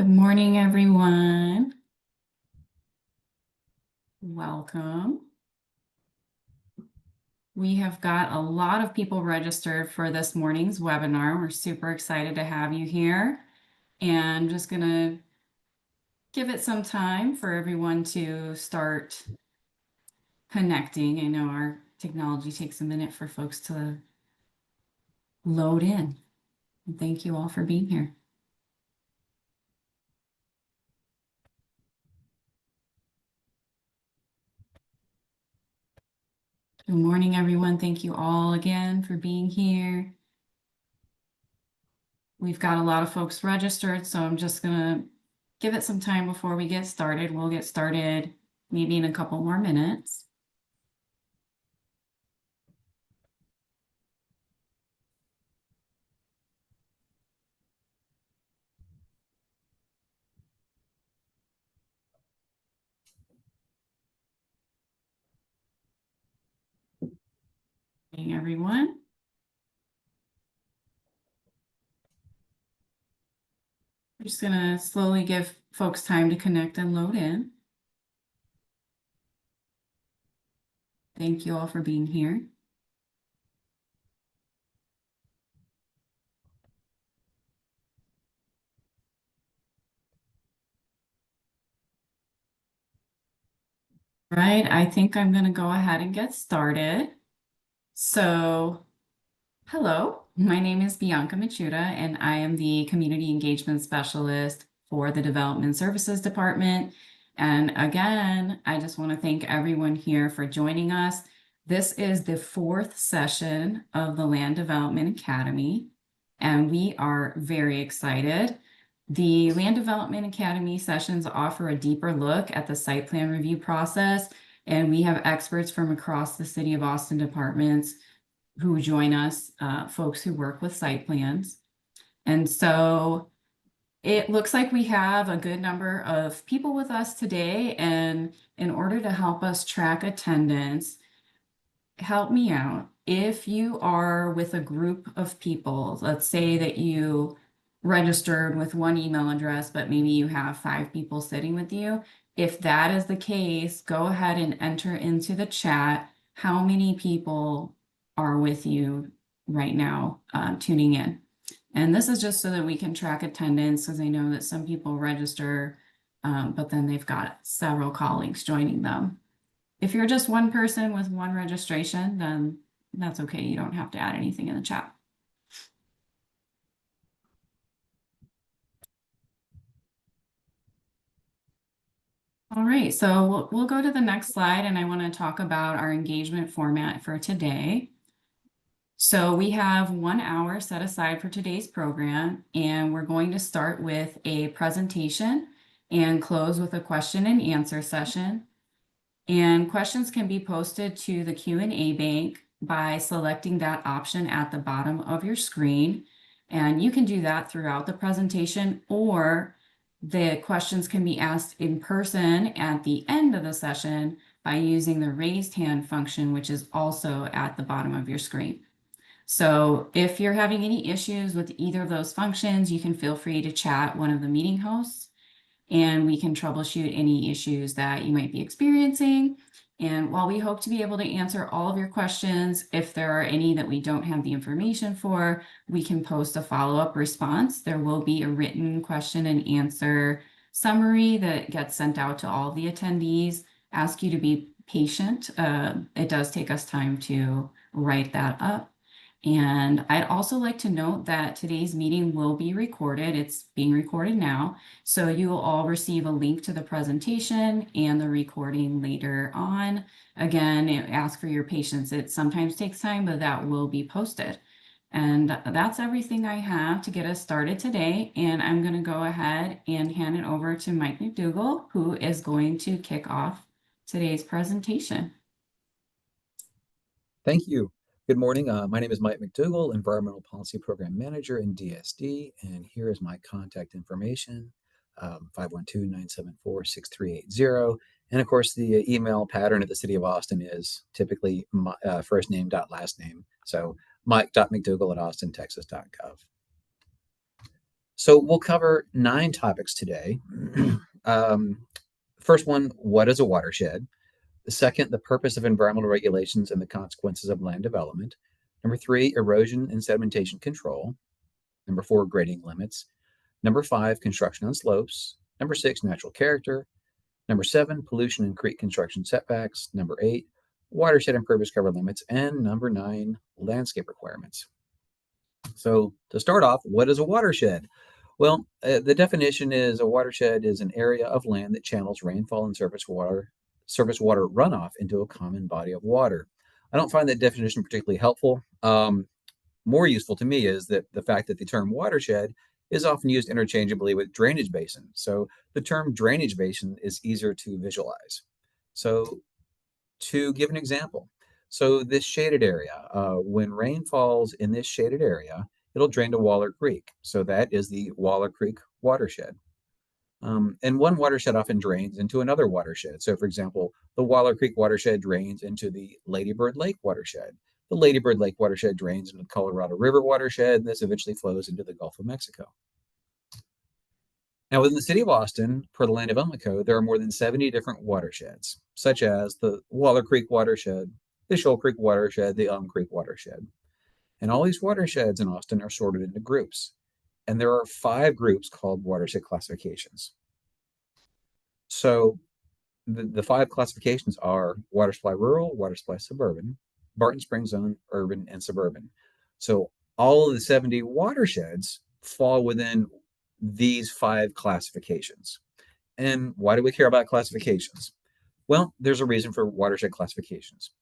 Good morning, everyone. Welcome. We have got a lot of people registered for this morning's webinar. We're super excited to have you here. And I'm just going to give it some time for everyone to start connecting. I know our technology takes a minute for folks to load in. And thank you all for being here. Good morning, everyone. Thank you all again for being here. We've got a lot of folks registered, so I'm just going to give it some time before we get started. We'll get started maybe in a couple more minutes. Hey, everyone. We're just going to slowly give folks time to connect and load in. Thank you all for being here. Right, I think I'm going to go ahead and get started. So, hello, my name is Bianca Machuda, and I am the Community Engagement Specialist for the Development Services Department. And again, I just want to thank everyone here for joining us. This is the 4th session of the Land Development Academy, and we are very excited. The Land Development Academy sessions offer a deeper look at the site plan review process, and we have experts from across the City of Austin departments who join us, folks who work with site plans. And so it looks like we have a good number of people with us today, and in order to help us track attendance, help me out. If you are with a group of people, let's say that you registered with one email address, but maybe you have 5 people sitting with you. If that is the case, go ahead and enter into the chat how many people are with you right now tuning in. And this is just so that we can track attendance, because I know that some people register, but then they've got several colleagues joining them. If you're just one person with one registration, then that's okay. You don't have to add anything in the chat. All right, so we'll go to the next slide, and I want to talk about our engagement format for today. So we have 1 hour set aside for today's program, and we're going to start with a presentation and close with a question and answer session. And questions can be posted to the Q&A bank by selecting that option at the bottom of your screen. And you can do that throughout the presentation, or the questions can be asked in person at the end of the session by using the raised hand function, which is also at the bottom of your screen. So if you're having any issues with either of those functions, you can feel free to chat one of the meeting hosts, and we can troubleshoot any issues that you might be experiencing. And while we hope to be able to answer all of your questions, if there are any that we don't have the information for, we can post a follow-up response. There will be a written question and answer summary that gets sent out to all of the attendees. Ask you to be patient. It does take us time to write that up. And I'd also like to note that today's meeting will be recorded. It's being recorded now. So you will all receive a link to the presentation and the recording later on. Again, ask for your patience. It sometimes takes time, but that will be posted. And that's everything I have to get us started today. And I'm going to go ahead and hand it over to Mike McDougall, who is going to kick off today's presentation. Thank you. Good morning. My name is Mike McDougall, Environmental Policy Program Manager in DSD, and here is my contact information, 512-974-6380. And of course, the email pattern at the City of Austin is typically my, first name dot last name. So mike.mcdougall@austintexas.gov. So we'll cover 9 topics today. First one, what is a watershed? The second, the purpose of environmental regulations and the consequences of land development. Number 3, erosion and sedimentation control. Number 4, grading limits. Number 5, construction on slopes. Number 6, natural character. Number 7, pollution and creek construction setbacks. Number 8, watershed impervious cover limits. And number 9, landscape requirements. So to start off, what is a watershed? Well, the definition is a watershed is an area of land that channels rainfall and surface water runoff into a common body of water. I don't find that definition particularly helpful. More useful to me is that the fact that the term watershed is often used interchangeably with drainage basin. So the term drainage basin is easier to visualize. So to give an example, so this shaded area, when rain falls in this shaded area, it'll drain to Waller Creek. So that is the Waller Creek watershed. And one watershed often drains into another watershed. So, for example, the Waller Creek watershed drains into the Lady Bird Lake watershed. The Lady Bird Lake watershed drains into the Colorado River watershed, and this eventually flows into the Gulf of Mexico. Now, within the city of Austin, per the Land Development Code, there are more than 70 different watersheds, such as the Waller Creek watershed, the Shoal Creek watershed, the Elm Creek watershed. And all these watersheds in Austin are sorted into groups. And there are 5 groups called watershed classifications. So the 5 classifications are water supply rural, water supply suburban, Barton Springs zone, urban, and suburban. So all of the 70 watersheds fall within these 5 classifications. And why do we care about classifications? Well, there's a reason for watershed classifications.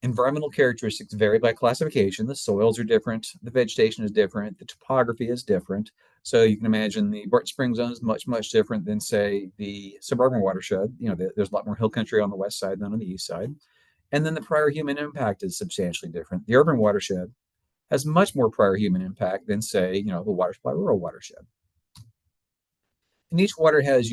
Environmental characteristics vary by classification. The soils are different, the vegetation is different, the topography is different. So you can imagine the Barton Springs zone is much, much different than, say, the suburban watershed. There's a lot more hill country on the west side than on the east side. And then the prior human impact is substantially different. The urban watershed has much more prior human impact than, say, the water supply rural watershed. And each watershed has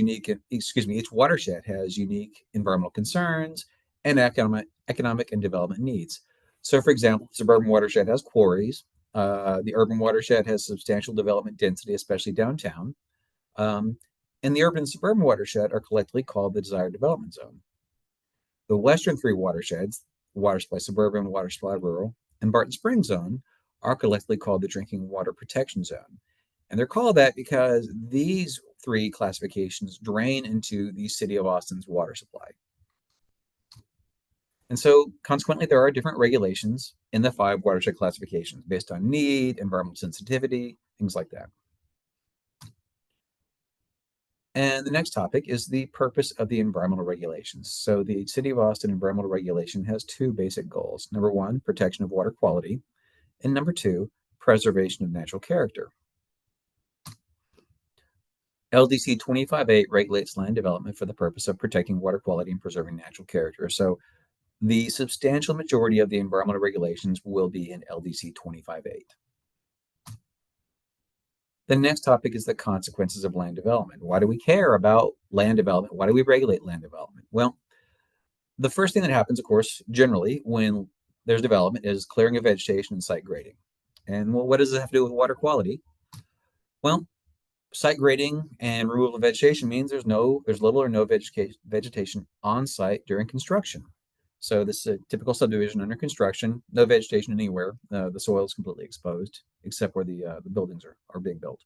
unique environmental concerns and economic and development needs. So, for example, the suburban watershed has quarries. The urban watershed has substantial development density, especially downtown. And the urban and suburban watershed are collectively called the desired development zone. The western 3 watersheds, water supply suburban, water supply rural, and Barton Springs zone, are collectively called the drinking water protection zone. And they're called that because these 3 classifications drain into the city of Austin's water supply. And so consequently, there are different regulations in the 5 watershed classifications based on need, environmental sensitivity, things like that. And the next topic is the purpose of the environmental regulations. So the City of Austin environmental regulation has 2 basic goals. Number 1, protection of water quality. And number 2, preservation of natural character. LDC 25.8 regulates land development for the purpose of protecting water quality and preserving natural character. So the substantial majority of the environmental regulations will be in LDC 25.8. The next topic is the consequences of land development. Why do we care about land development? Why do we regulate land development? Well, the first thing that happens, of course, generally when there's development is clearing of vegetation and site grading. And well, what does this have to do with water quality? Well, site grading and removal of vegetation means there's little or no vegetation on site during construction. So this is a typical subdivision under construction, no vegetation anywhere. The soil is completely exposed, except where the buildings are being built.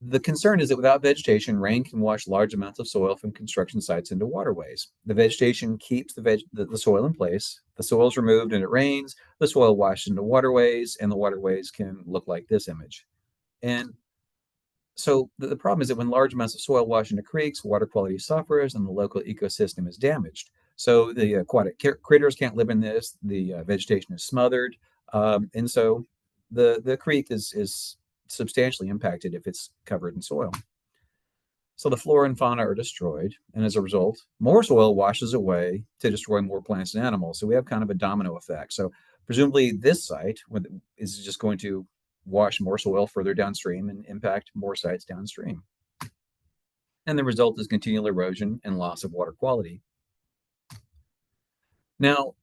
The concern is that without vegetation, rain can wash large amounts of soil from construction sites into waterways. The vegetation keeps the soil in place. The soil is removed and it rains. The soil washes into waterways, and the waterways can look like this image. And so the problem is that when large amounts of soil wash into creeks, water quality suffers and the local ecosystem is damaged. So the aquatic critters can't live in this. The vegetation is smothered, and so the creek is substantially impacted if it's covered in soil. So the flora and fauna are destroyed, and as a result, more soil washes away to destroy more plants and animals. So we have kind of a domino effect. So presumably this site is just going to wash more soil further downstream and impact more sites downstream. And the result is continual erosion and loss of water quality. Now,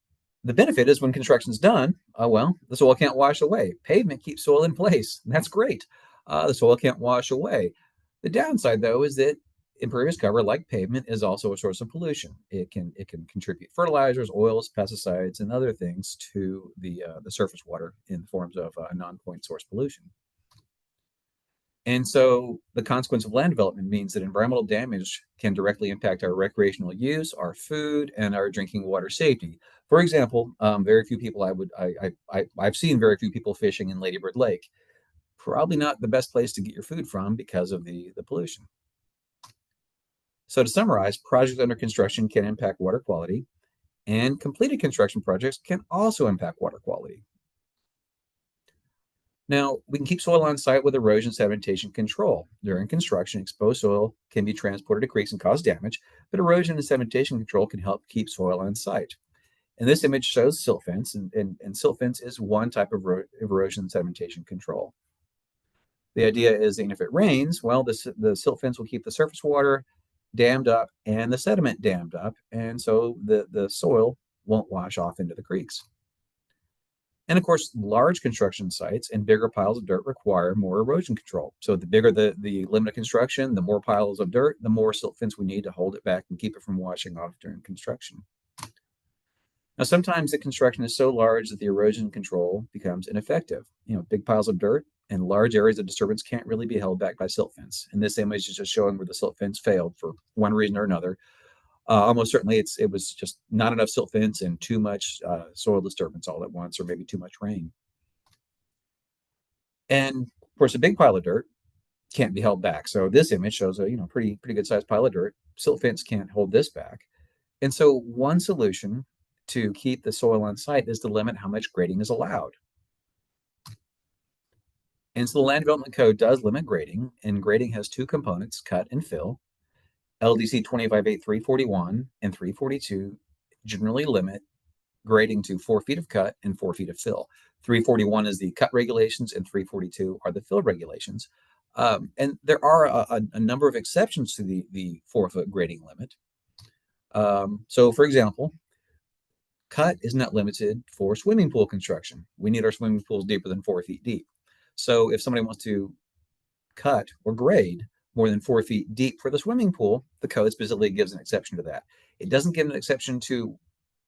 the benefit is when construction is done, the soil can't wash away. Pavement keeps soil in place. That's great. The soil can't wash away. The downside, though, is that impervious cover, like pavement, is also a source of pollution. It can contribute fertilizers, oils, pesticides, and other things to the surface water in forms of non-point source pollution. And so the consequence of land development means that environmental damage can directly impact our recreational use, our food, and our drinking water safety. For example, very few people I've seen very few people fishing in Lady Bird Lake. Probably not the best place to get your food from because of the pollution. So to summarize, projects under construction can impact water quality, and completed construction projects can also impact water quality. Now, we can keep soil on site with erosion sedimentation control. During construction, exposed soil can be transported to creeks and cause damage, but erosion and sedimentation control can help keep soil on site. And this image shows silt fence, and silt fence is one type of erosion sedimentation control. The idea is that if it rains, well, the silt fence will keep the surface water dammed up and the sediment dammed up, and so the soil won't wash off into the creeks. And of course, large construction sites and bigger piles of dirt require more erosion control. So the bigger the limit of construction, the more piles of dirt, the more silt fence we need to hold it back and keep it from washing off during construction. Now, sometimes the construction is so large that the erosion control becomes ineffective. Big piles of dirt and large areas of disturbance can't really be held back by silt fence. And this image is just showing where the silt fence failed for one reason or another. Almost certainly it was just not enough silt fence and too much soil disturbance all at once, or maybe too much rain. And of course, a big pile of dirt can't be held back. So this image shows a pretty good sized pile of dirt. Silt fence can't hold this back. And so one solution to keep the soil on site is to limit how much grading is allowed. And so the Land Development Code does limit grading, and grading has two components, cut and fill. LDC 258341 and 342 generally limit grading to 4 feet of cut and 4 feet of fill. 341 is the cut regulations, and 342 are the fill regulations. And there are a number of exceptions to the 4-foot grading limit. So, for example, cut is not limited for swimming pool construction. We need our swimming pools deeper than 4 feet deep. So if somebody wants to cut or grade more than 4 feet deep for the swimming pool, the code specifically gives an exception to that. It doesn't give an exception to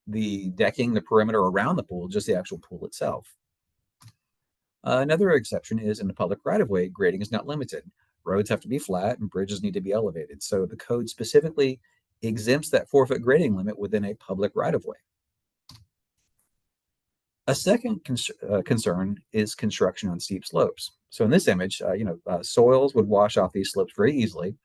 the decking, the perimeter around the pool, just the actual pool itself. Another exception is in the public right-of-way, grading is not limited. Roads have to be flat and bridges need to be elevated. So the code specifically exempts that 4-foot grading limit within a public right-of-way. A second concern is construction on steep slopes. So in this image, soils would wash off these slopes very easily,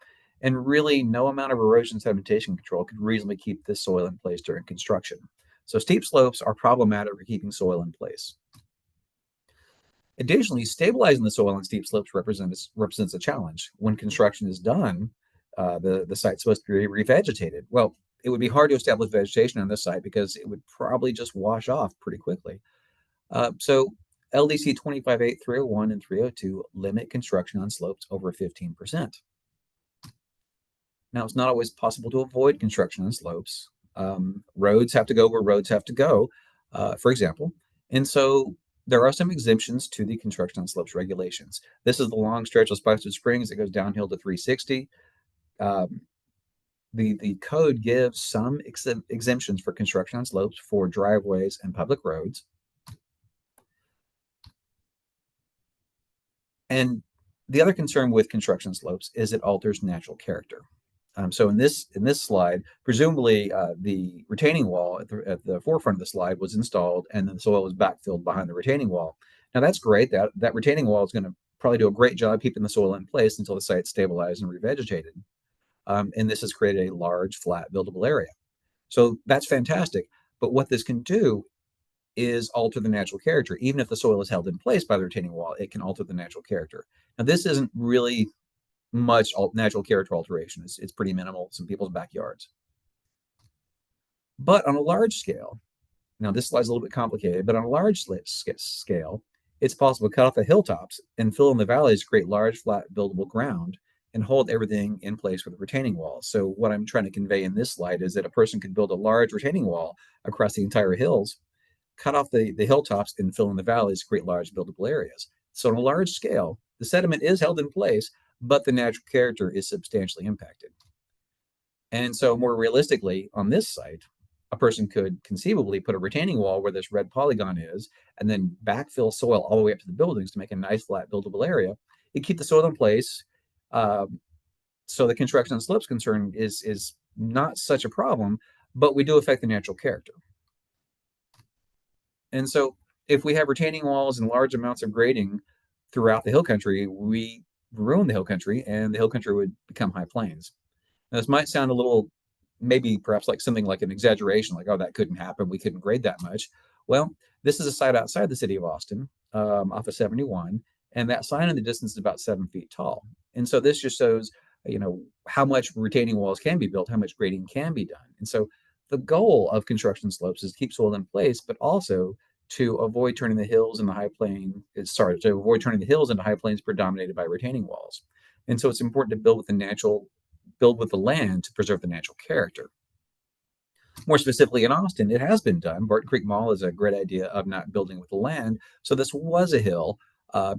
and really no amount of erosion sedimentation control could reasonably keep this soil in place during construction. So steep slopes are problematic for keeping soil in place. Additionally, stabilizing the soil on steep slopes represents a challenge. When construction is done, the site's supposed to be revegetated. Well, it would be hard to establish vegetation on this site because it would probably just wash off pretty quickly. So LDC 258301 and 302 limit construction on slopes over 15%. Now, it's not always possible to avoid construction on slopes. Roads have to go where roads have to go, for example. And so there are some exemptions to the construction on slopes regulations. This is the long stretch of Spicewood Springs that goes downhill to 360. The code gives some exemptions for construction on slopes for driveways and public roads. And the other concern with construction slopes is it alters natural character. So in this slide, presumably the retaining wall at the forefront of the slide was installed, and then the soil was backfilled behind the retaining wall. Now that's great. That retaining wall is going to probably do a great job keeping the soil in place until the site's stabilized and revegetated. And this has created a large, flat, buildable area. So that's fantastic. But what this can do is alter the natural character. Even if the soil is held in place by the retaining wall, it can alter the natural character. Now, this isn't really much natural character alteration. It's pretty minimal in some people's backyards. But on a large scale, now this slide's a little bit complicated, but on a large scale, it's possible to cut off the hilltops and fill in the valleys to create large, flat, buildable ground and hold everything in place with a retaining wall. So what I'm trying to convey in this slide is that a person could build a large retaining wall across the entire hills, cut off the hilltops, and fill in the valleys to create large buildable areas. So on a large scale, The sediment is held in place, but the natural character is substantially impacted. And so, more realistically, on this site, a person could conceivably put a retaining wall where this red polygon is, and then backfill soil all the way up to the buildings to make a nice flat buildable area. You keep the soil in place, so the construction on slopes concern is not such a problem, but we do affect the natural character. And so, if we have retaining walls and large amounts of grading throughout the hill country, we ruin the hill country, and the hill country would become high plains. Now, this might sound a little, maybe perhaps like something like an exaggeration, like, oh, that couldn't happen. We couldn't grade that much. Well, this is a site outside the city of Austin, off of 71, and that sign in the distance is about 7 feet tall. And so this just shows, how much retaining walls can be built, how much grading can be done. And so the goal of construction slopes is to keep soil in place, but also to avoid turning the hills and the high plain, to avoid turning the hills into high plains predominated by retaining walls. And so it's important to build with the land to preserve the natural character. More specifically in Austin, it has been done. Barton Creek Mall is a great idea of not building with the land. So this was a hill.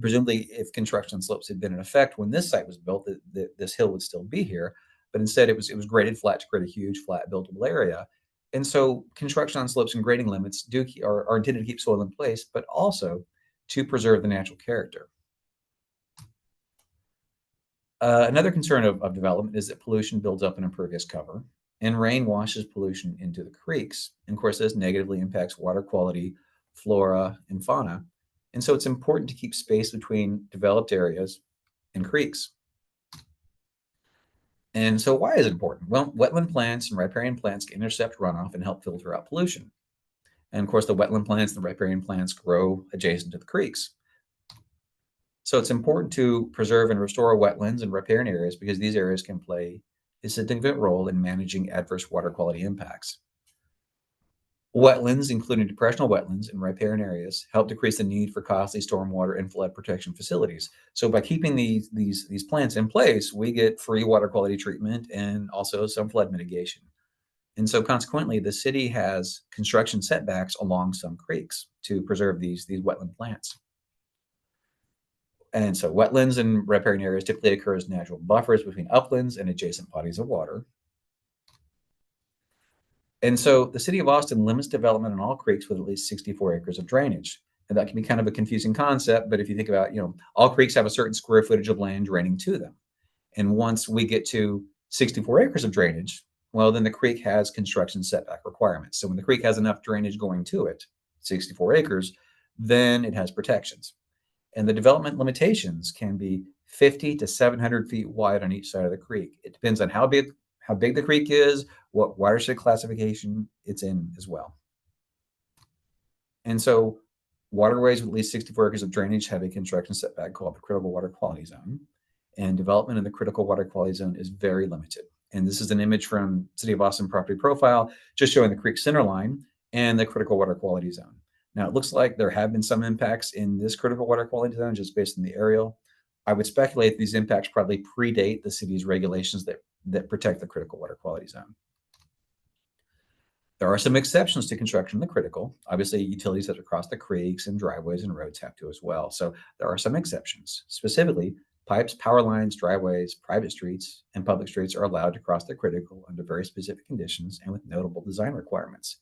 Presumably, if construction slopes had been in effect when this site was built, this hill would still be here. But instead, it was graded flat to create a huge flat buildable area. And so construction on slopes and grading limits are intended to keep soil in place, but also to preserve the natural character. Another concern of development is that pollution builds up in impervious cover, and rain washes pollution into the creeks. And of course, this negatively impacts water quality, flora, and fauna. And so it's important to keep space between developed areas and creeks. And so why is it important? Well, wetland plants and riparian plants can intercept runoff and help filter out pollution. And of course, the wetland plants and the riparian plants grow adjacent to the creeks. So it's important to preserve and restore wetlands and riparian areas because these areas can play a significant role in managing adverse water quality impacts. Wetlands, including depressional wetlands and riparian areas, help decrease the need for costly stormwater and flood protection facilities. So by keeping these plants in place, we get free water quality treatment and also some flood mitigation. And so consequently, the city has construction setbacks along some creeks to preserve these wetland plants. And so wetlands and riparian areas typically occur as natural buffers between uplands and adjacent bodies of water. And so the city of Austin limits development on all creeks with at least 64 acres of drainage. And that can be kind of a confusing concept, but if you think about, all creeks have a certain square footage of land draining to them. And once we get to 64 acres of drainage, well, then the creek has construction setback requirements. So when the creek has enough drainage going to it, 64 acres, then it has protections. And the development limitations can be 50 to 700 feet wide on each side of the creek. It depends on how big the creek is, what watershed classification it's in as well. And so waterways with at least 64 acres of drainage have a construction setback called the critical water quality zone. And development in the critical water quality zone is very limited. And this is an image from City of Austin property profile, just showing the creek center line and the critical water quality zone. Now, it looks like there have been some impacts in this critical water quality zone just based on the aerial. I would speculate these impacts probably predate the city's regulations that protect the critical water quality zone. There are some exceptions to construction in the critical. Obviously, utilities that across the creeks and driveways and roads have to as well. So there are some exceptions. Specifically, pipes, power lines, driveways, private streets, and public streets are allowed to cross the critical under very specific conditions and with notable design requirements.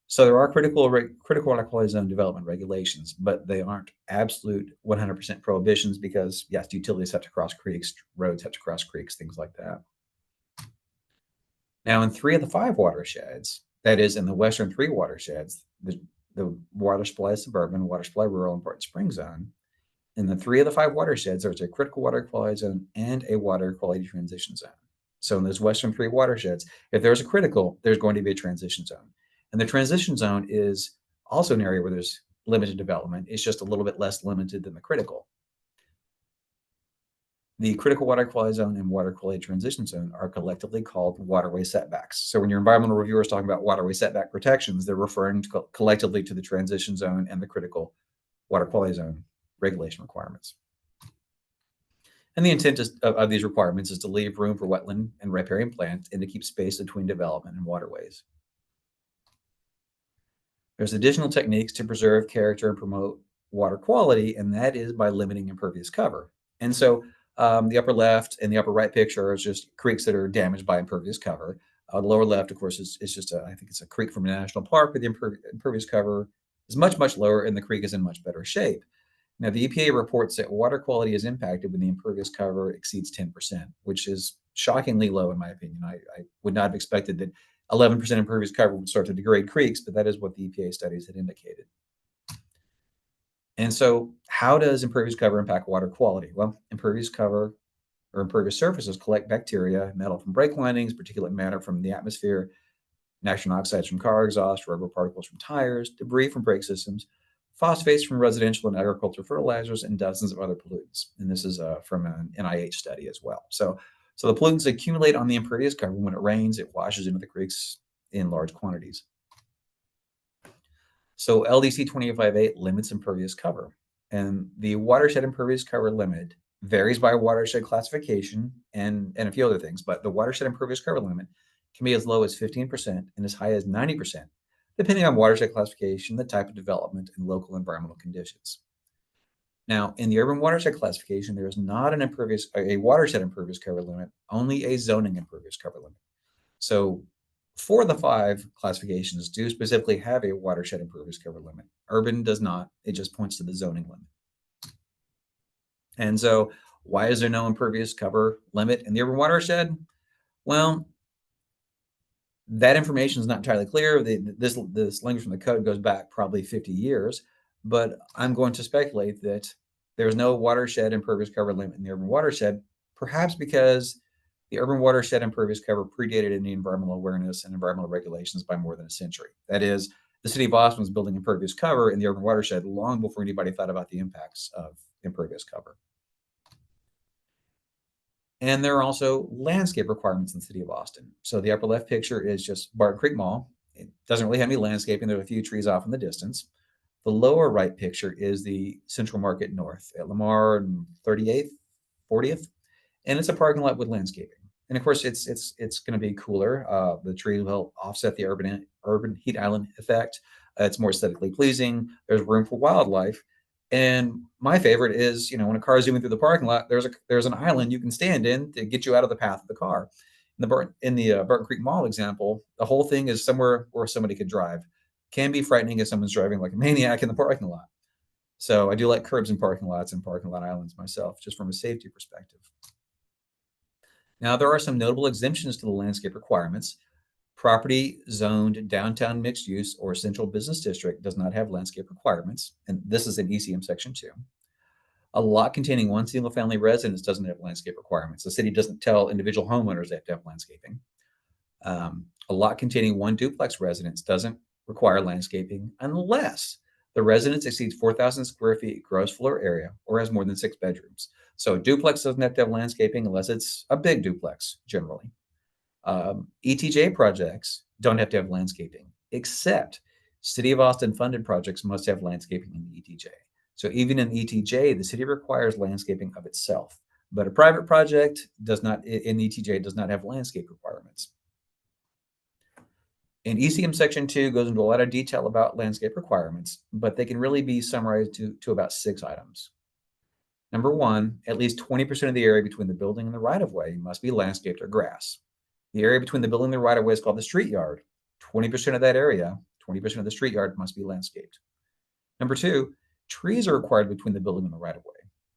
So there are critical water quality zone development regulations, but they aren't absolute 100% prohibitions because, yes, utilities have to cross creeks, roads have to cross creeks, things like that. Now, in 3 of the 5 watersheds, that is, in the western 3 watersheds, the water supply suburban, water supply rural, and Barton Springs zone, in the 3 of the 5 watersheds, there's a critical water quality zone and a water quality transition zone. So in those western 3 watersheds, if there's a critical, there's going to be a transition zone. And the transition zone is also an area where there's limited development. It's just a little bit less limited than the critical. The critical water quality zone and water quality transition zone are collectively called waterway setbacks. So when your environmental reviewer is talking about waterway setback protections, they're referring to collectively to the transition zone and the critical water quality zone regulation requirements. And the intent of these requirements is to leave room for wetland and riparian plants and to keep space between development and waterways. There's additional techniques to preserve character and promote water quality, and that is by limiting impervious cover. And so the upper left and the upper right picture is just creeks that are damaged by impervious cover. The lower left, of course, is just I think it's a creek from a national park, but the impervious cover is much, much lower, and the creek is in much better shape. Now, the EPA reports that water quality is impacted when the impervious cover exceeds 10%, which is shockingly low, in my opinion. I would not have expected that 11% impervious cover would start to degrade creeks, but that is what the EPA studies had indicated. And so, how does impervious cover impact water quality? Well, impervious cover or impervious surfaces collect bacteria, metal from brake linings, particulate matter from the atmosphere, nitrogen oxides from car exhaust, rubber particles from tires, debris from brake systems, phosphates from residential and agricultural fertilizers, and dozens of other pollutants. And this is from an NIH study as well. So the pollutants accumulate on the impervious cover. When it rains, it washes into the creeks in large quantities. So LDC 2858 limits impervious cover, and the watershed impervious cover limit varies by watershed classification and a few other things, but the watershed impervious cover limit can be as low as 15% and as high as 90%, depending on watershed classification, the type of development, and local environmental conditions. Now, in the urban watershed classification, there is not a watershed impervious cover limit, only a zoning impervious cover limit. So 4 of the 5 classifications do specifically have a watershed impervious cover limit. Urban does not. It just points to the zoning limit. And so why is there no impervious cover limit in the urban watershed? Well, that information is not entirely clear. This language from the code goes back probably 50 years, but I'm going to speculate that there's no watershed impervious cover limit in the urban watershed, perhaps because the urban watershed impervious cover predated any environmental awareness and environmental regulations by more than a century. That is, the city of Austin was building impervious cover in the urban watershed long before anybody thought about the impacts of impervious cover. And there are also landscape requirements in the city of Austin. So the upper left picture is just Barton Creek Mall. It doesn't really have any landscaping. There's a few trees off in the distance. The lower right picture is the Central Market North at Lamar and 38th, 40th, and it's a parking lot with landscaping. And of course, it's going to be cooler. The tree will help offset the urban heat island effect. It's more aesthetically pleasing. There's room for wildlife. And my favorite is, when a car is zooming through the parking lot, there's an island you can stand in to get you out of the path of the car. In the Barton Creek Mall example, the whole thing is somewhere where somebody could drive. Can be frightening if someone's driving like a maniac in the parking lot. So I do like curbs in parking lots and parking lot islands myself, just from a safety perspective. Now, there are some notable exemptions to the landscape requirements. Property zoned downtown mixed use or central business district does not have landscape requirements, and this is in ECM Section 2. A lot containing one single family residence doesn't have landscape requirements. The city doesn't tell individual homeowners they have to have landscaping. A lot containing one duplex residence doesn't require landscaping unless the residence exceeds 4,000 square feet gross floor area or has more than 6 bedrooms. So a duplex doesn't have to have landscaping unless it's a big duplex, generally. ETJ projects don't have to have landscaping, except City of Austin funded projects must have landscaping in the ETJ. So even in ETJ, the city requires landscaping of itself, but a private project does not, in ETJ, does not have landscape requirements. And ECM Section 2 goes into a lot of detail about landscape requirements, but they can really be summarized to about 6 items. Number 1, at least 20% of the area between the building and the right-of-way must be landscaped or grass. The area between the building and the right-of-way is called the street yard. 20% of that area, 20% of the street yard must be landscaped. Number 2, trees are required between the building and the right-of-way.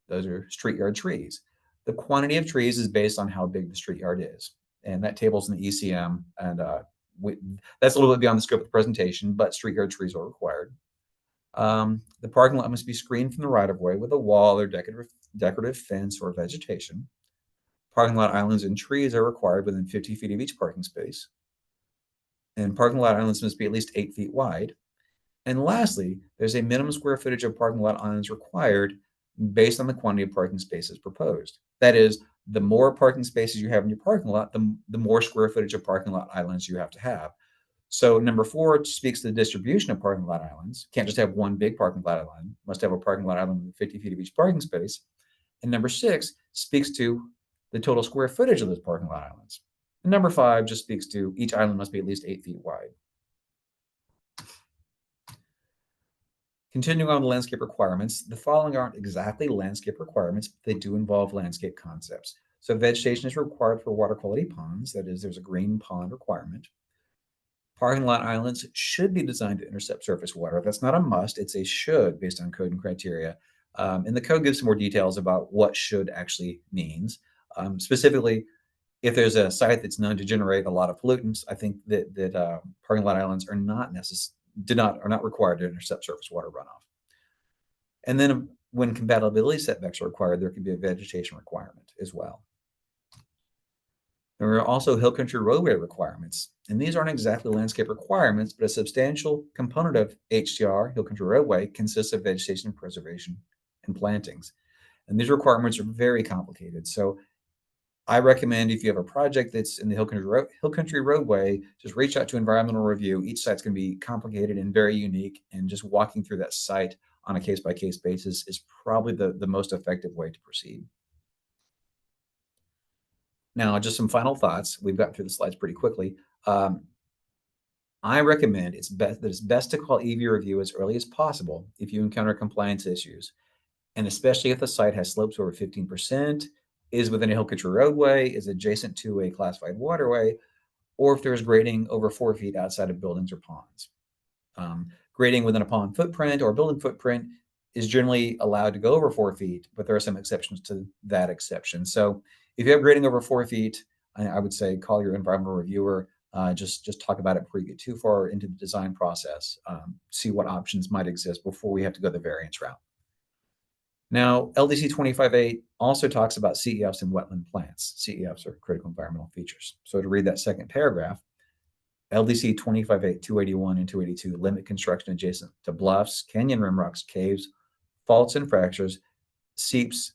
Those are street yard trees. The quantity of trees is based on how big the street yard is. And that table's in the ECM, and that's a little bit beyond the scope of the presentation, but street yard trees are required. The parking lot must be screened from the right-of-way with a wall or decorative fence or vegetation. Parking lot islands and trees are required within 50 feet of each parking space. And parking lot islands must be at least 8 feet wide. And lastly, there's a minimum square footage of parking lot islands required based on the quantity of parking spaces proposed. That is, the more parking spaces you have in your parking lot, the more square footage of parking lot islands you have to have. So number 4 speaks to the distribution of parking lot islands. Can't just have one big parking lot island. Must have a parking lot island with 50 feet of each parking space. And number 6 speaks to the total square footage of those parking lot islands. And number 5 just speaks to each island must be at least 8 feet wide. Continuing on the landscape requirements, the following aren't exactly landscape requirements, but they do involve landscape concepts. So vegetation is required for water quality ponds. That is, there's a green pond requirement. Parking lot islands should be designed to intercept surface water. That's not a must, it's a should based on code and criteria. And the code gives some more details about what should actually means. Specifically, if there's a site that's known to generate a lot of pollutants, I think that parking lot islands are not required to intercept surface water runoff. And then when compatibility setbacks are required, there can be a vegetation requirement as well. There are also hill country roadway requirements, and these aren't exactly landscape requirements, but a substantial component of HCR, hill country roadway, consists of vegetation preservation and plantings. And these requirements are very complicated. So I recommend if you have a project that's in the hill country roadway, just reach out to environmental review. Each site's going to be complicated and very unique, and just walking through that site on a case-by-case basis is probably the most effective way to proceed. Now, just some final thoughts. We've gotten through the slides pretty quickly. I recommend it's best to call EV review as early as possible if you encounter compliance issues, and especially if the site has slopes over 15%, is within a hill country roadway, is adjacent to a classified waterway, or if there's grading over 4 feet outside of buildings or ponds. Grading within a pond footprint or building footprint is generally allowed to go over 4 feet, but there are some exceptions to that exception. So if you have grading over 4 feet, I would say call your environmental reviewer. Just talk about it before you get too far into the design process. See what options might exist before we have to go the variance route. Now, LDC 25.8 also talks about CEFs and wetland plants. CEFs are critical environmental features. So to read that second paragraph, LDC 25.8, 281, and 282 limit construction adjacent to bluffs, canyon rim rocks, caves, faults and fractures, seeps,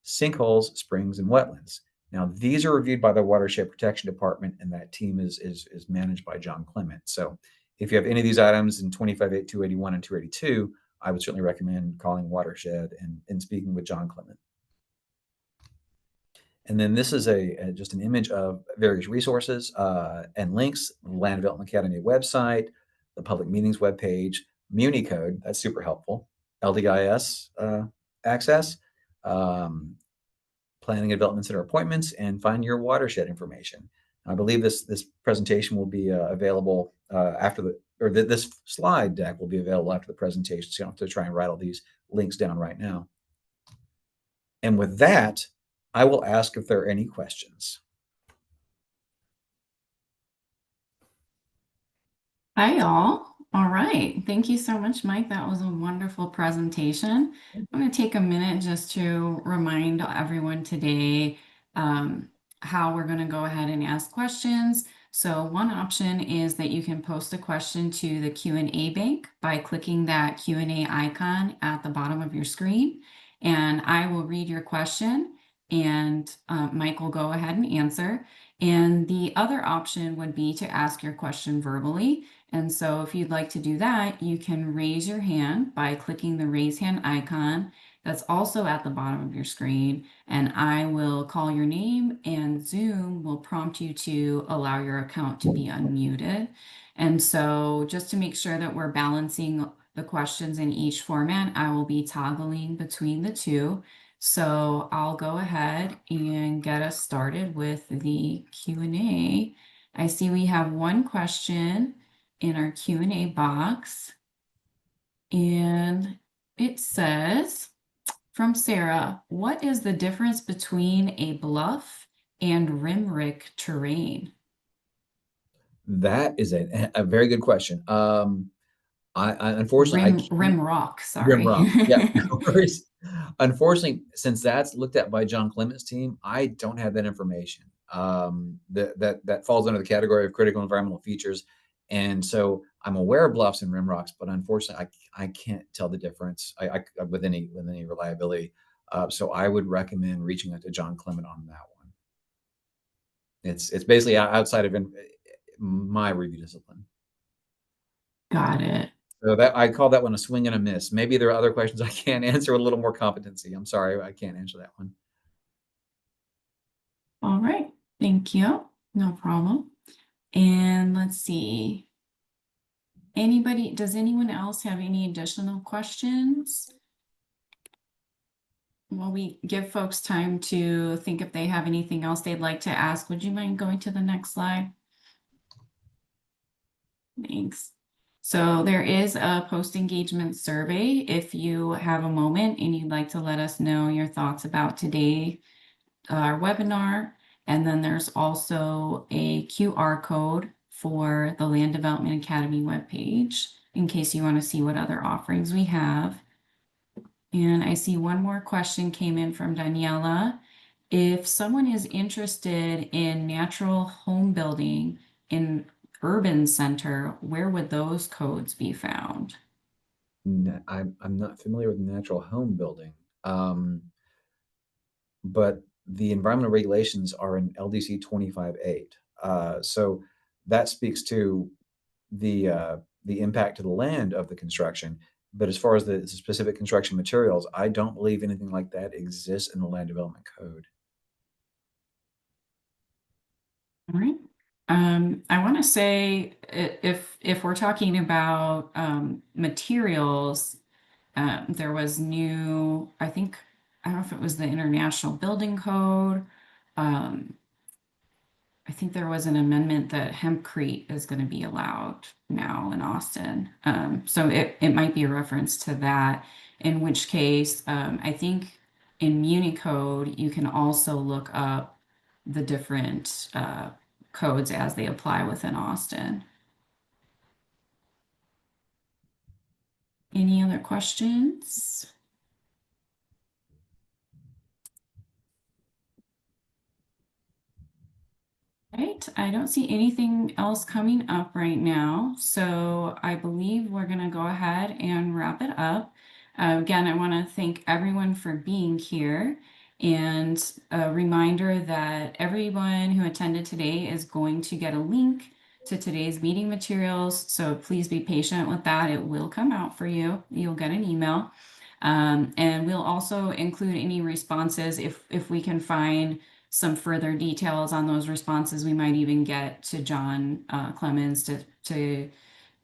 sinkholes, springs, and wetlands. Now, these are reviewed by the Watershed Protection Department, and that team is managed by John Clement. So if you have any of these items in 25.8, 281, and 282, I would certainly recommend calling Watershed and speaking with John Clement. And then this is just an image of various resources and links: the Land Development Academy website, the public meetings webpage, Muni Code, that's super helpful, LDIS access, Planning and Development Center appointments, and find your watershed information. I believe this presentation will be available this slide deck will be available after the presentation, so you don't have to try and write all these links down right now. And with that, I will ask if there are any questions. Hi, all. All right. Thank you so much, Mike. That was a wonderful presentation. I'm going to take a minute just to remind everyone today how we're going to go ahead and ask questions. So one option is that you can post a question to the Q&A bank by clicking that Q&A icon at the bottom of your screen. And I will read your question, and Mike will go ahead and answer. And the other option would be to ask your question verbally. And so if you'd like to do that, you can raise your hand by clicking the raise hand icon that's also at the bottom of your screen, and I will call your name and Zoom will prompt you to allow your account to be unmuted. And so just to make sure that we're balancing the questions in each format, I will be toggling between the two. So I'll go ahead and get us started with the Q&A. I see we have one question in our Q&A box, and it says, from Sarah, what is the difference between a bluff and rimrick terrain? That is a very good question. I unfortunately Rim rock, Rim sorry. rock. Yeah, no worries. Unfortunately, since that's looked at by John Clement's team, I don't have that information. That falls under the category of critical environmental features, and so I'm aware of bluffs and rim rocks, but unfortunately, I can't tell the difference with any reliability. So I would recommend reaching out to John Clement on that one. It's basically outside of my review discipline. Got it. So that I call that one a swing and a miss. Maybe there are other questions I can't answer with a little more competency. I'm sorry, I can't answer that one. All right, thank you. No problem. And let's see. Does anyone else have any additional questions? While we give folks time to think if they have anything else they'd like to ask, would you mind going to the next slide? Thanks. So there is a post-engagement survey. If you have a moment and you'd like to let us know your thoughts about today, our webinar, and then there's also a QR code for the Land Development Academy webpage in case you want to see what other offerings we have. And I see one more question came in from Daniela. If someone is interested in natural home building in urban center, where would those codes be found? I'm not familiar with natural home building, but the environmental regulations are in LDC 25.8. So that speaks to the impact to the land of the construction. But as far as the specific construction materials, I don't believe anything like that exists in the land development code. All right. I want to say if we're talking about materials, there was new, I don't know if it was the International Building Code. I think there was an amendment that hempcrete is going to be allowed now in Austin. So it might be a reference to that, in which case, I think in Municode, you can also look up the different codes as they apply within Austin. Any other questions? Right, I don't see anything else coming up right now, so I believe we're going to go ahead and wrap it up. Again, I want to thank everyone for being here, and a reminder that everyone who attended today is going to get a link to today's meeting materials, so please be patient with that. It will come out for you. You'll get an email. And we'll also include any responses if we can find some further details on those responses. We might even get to John Clemens to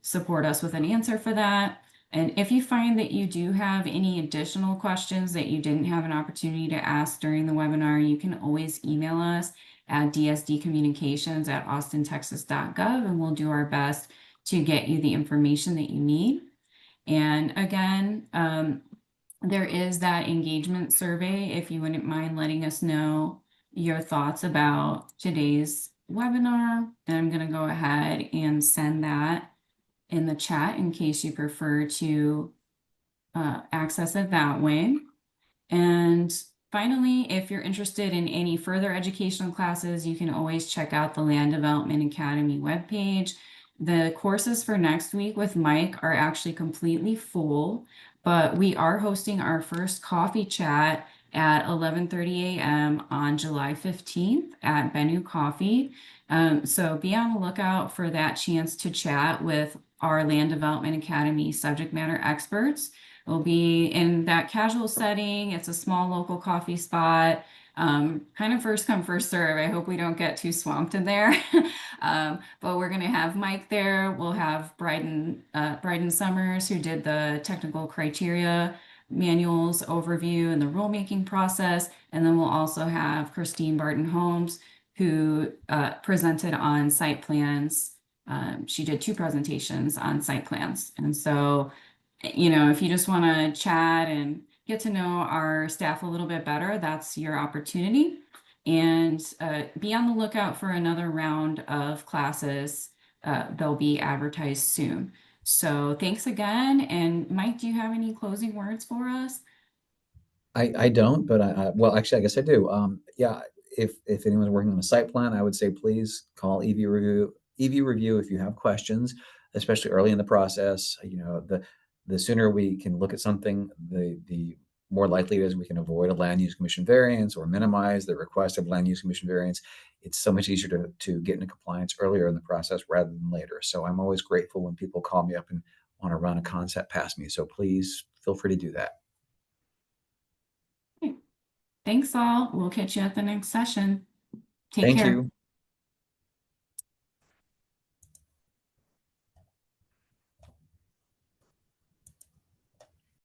support us with an answer for that. And if you find that you do have any additional questions that you didn't have an opportunity to ask during the webinar, you can always email us at dsdcommunications@austintexas.gov, and we'll do our best to get you the information that you need. And again, there is that engagement survey. If you wouldn't mind letting us know your thoughts about today's webinar, then I'm going to go ahead and send that in the chat in case you prefer to access it that way. And finally, if you're interested in any further educational classes, you can always check out the Land Development Academy webpage. The courses for next week with Mike are actually completely full, but we are hosting our first coffee chat at 11:30 a.m. on July 15th at Bennu Coffee. So be on the lookout for that chance to chat with our Land Development Academy subject matter experts. It'll be in that casual setting. It's a small local coffee spot. Kind of first come, first serve. I hope we don't get too swamped in there. But we're going to have Mike there. We'll have Bryden Summers, who did the technical criteria manuals overview and the rulemaking process. And then we'll also have Christine Barton Holmes, who presented on site plans. She did 2 presentations on site plans. And so, if you just want to chat and get to know our staff a little bit better, that's your opportunity. And be on the lookout for another round of classes. They'll be advertised soon. So thanks again. And Mike, do you have any closing words for us? I don't, but well, actually, I guess I do. Yeah, if anyone's working on a site plan, I would say please call EV Review if you have questions, especially early in the process. The sooner we can look at something, the more likely it is we can avoid a land use commission variance or minimize the request of land use commission variance. It's so much easier to get into compliance earlier in the process rather than later. So I'm always grateful when people call me up and want to run a concept past me. So please feel free to do that. Thanks all. We'll catch you at the next session. Take Thank care. you.